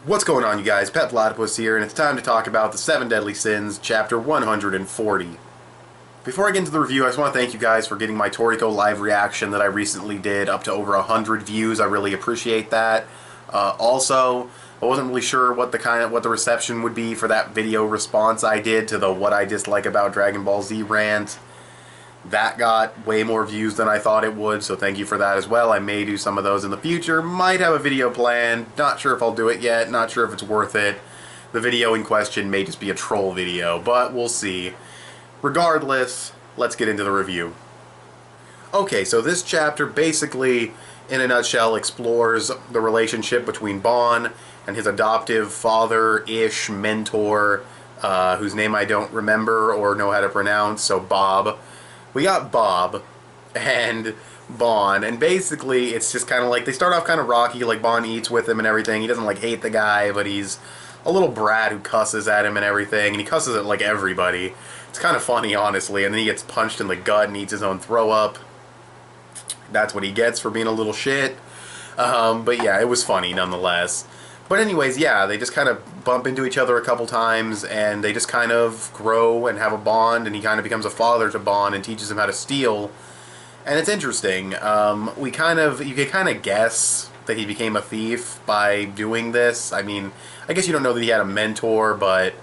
What's going on, you guys? Petplatypus here, and it's time to talk about the 7 Deadly Sins, chapter 140. Before I get into the review, I just want to thank you guys for getting my Toriko live reaction that I recently did up to over 100 views. I really appreciate that. Also, I wasn't really sure what the reception would be for that video response I did to the what I dislike about Dragon Ball Z rant. That got way more views than I thought it would, so thank you for that as well. I may do some of those in the future. Might have a video planned. Not sure if I'll do it yet. Not sure if it's worth it. The video in question may just be a troll video, but we'll see. Regardless, let's get into the review. Okay, so this chapter basically, in a nutshell, explores the relationship between Bon and his adoptive father-ish mentor, whose name I don't remember or know how to pronounce, so Bob. We got Bob and Bon, and basically it's just kind of like, they start off kind of rocky, like Bon eats with him and everything. He doesn't like hate the guy, but he's a little brat who cusses at him and everything, and he cusses at like everybody. It's kind of funny, honestly, and then he gets punched in the gut and eats his own throw up. That's what he gets for being a little shit. But yeah, it was funny nonetheless. But anyways, yeah, they just kind of bump into each other a couple times, and they just kind of grow and have a bond, and he kind of becomes a father to Bon and teaches him how to steal. And it's interesting. You can kind of guess that he became a thief by doing this. I mean, I guess you don't know that he had a mentor, but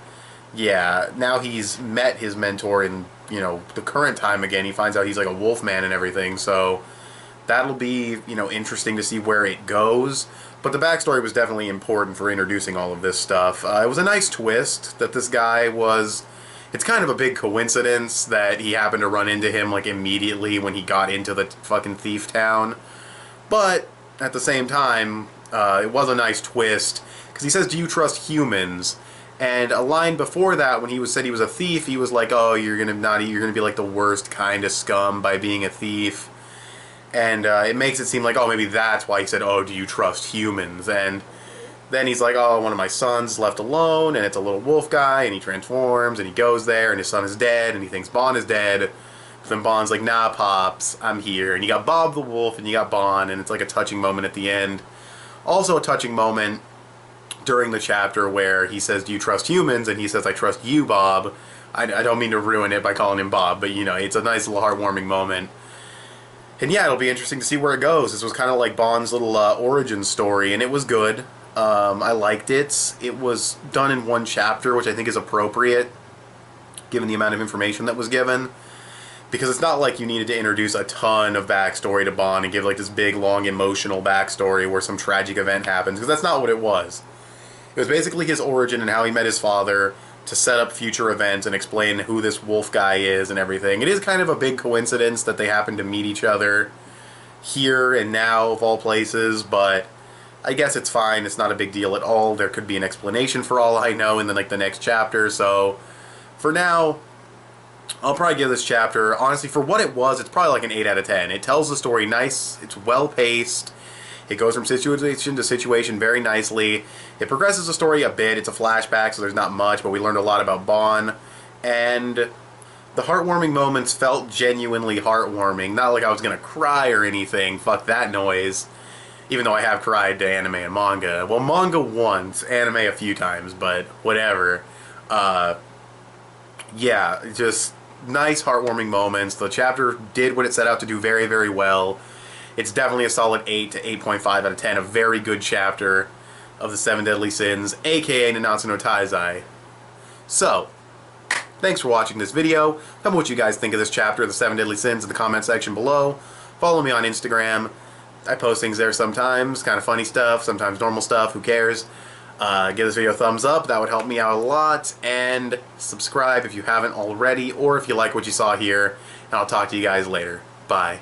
yeah, now he's met his mentor in, you know, the current time again. He finds out he's like a wolf man and everything, so that'll be, you know, interesting to see where it goes. But the backstory was definitely important for introducing all of this stuff. It was a nice twist that this guy was... It's kind of a big coincidence that he happened to run into him, like, immediately when he got into the fucking thief town. But, at the same time, it was a nice twist, because he says, "Do you trust humans?" And a line before that, when he said he was a thief, he was like, "Oh, you're gonna be like the worst kind of scum by being a thief." And it makes it seem like, oh, maybe that's why he said, "Oh, do you trust humans?" And then he's like, "Oh, one of my sons is left alone, and it's a little wolf guy," and he transforms, and he goes there, and his son is dead, and he thinks Bon is dead. So then Bon's like, "Nah, Pops, I'm here." And you got Bob the wolf, and you got Bon, and it's like a touching moment at the end. Also a touching moment during the chapter where he says, "Do you trust humans?" And he says, "I trust you, Bob." I don't mean to ruin it by calling him Bob, but, you know, it's a nice little heartwarming moment. And yeah, it'll be interesting to see where it goes. This was kind of like Bon's little origin story, and it was good. I liked it. It was done in one chapter, which I think is appropriate, given the amount of information that was given. Because it's not like you needed to introduce a ton of backstory to Bon and give like this big, long, emotional backstory where some tragic event happens, because that's not what it was. It was basically his origin and how he met his father, to set up future events and explain who this wolf guy is and everything. It is kind of a big coincidence that they happen to meet each other here and now, of all places, but I guess it's fine. It's not a big deal at all. There could be an explanation for all I know in the next chapter, so for now, I'll probably give this chapter, honestly, for what it was, it's probably like an 8 out of 10. It tells the story nice, it's well-paced, it goes from situation to situation very nicely. It progresses the story a bit. It's a flashback, so there's not much, but we learned a lot about Bon. And the heartwarming moments felt genuinely heartwarming. Not like I was going to cry or anything. Fuck that noise. Even though I have cried to anime and manga. Well, manga once, anime a few times, but whatever. Yeah, just nice heartwarming moments. The chapter did what it set out to do very, very well. It's definitely a solid 8 to 8.5 out of 10. A very good chapter of the 7 Deadly Sins, aka Nanatsu no Taizai. So, thanks for watching this video. Tell me what you guys think of this chapter of the 7 Deadly Sins in the comment section below. Follow me on Instagram. I post things there sometimes, kind of funny stuff, sometimes normal stuff, who cares. Give this video a thumbs up, that would help me out a lot. And subscribe if you haven't already, or if you like what you saw here. And I'll talk to you guys later. Bye.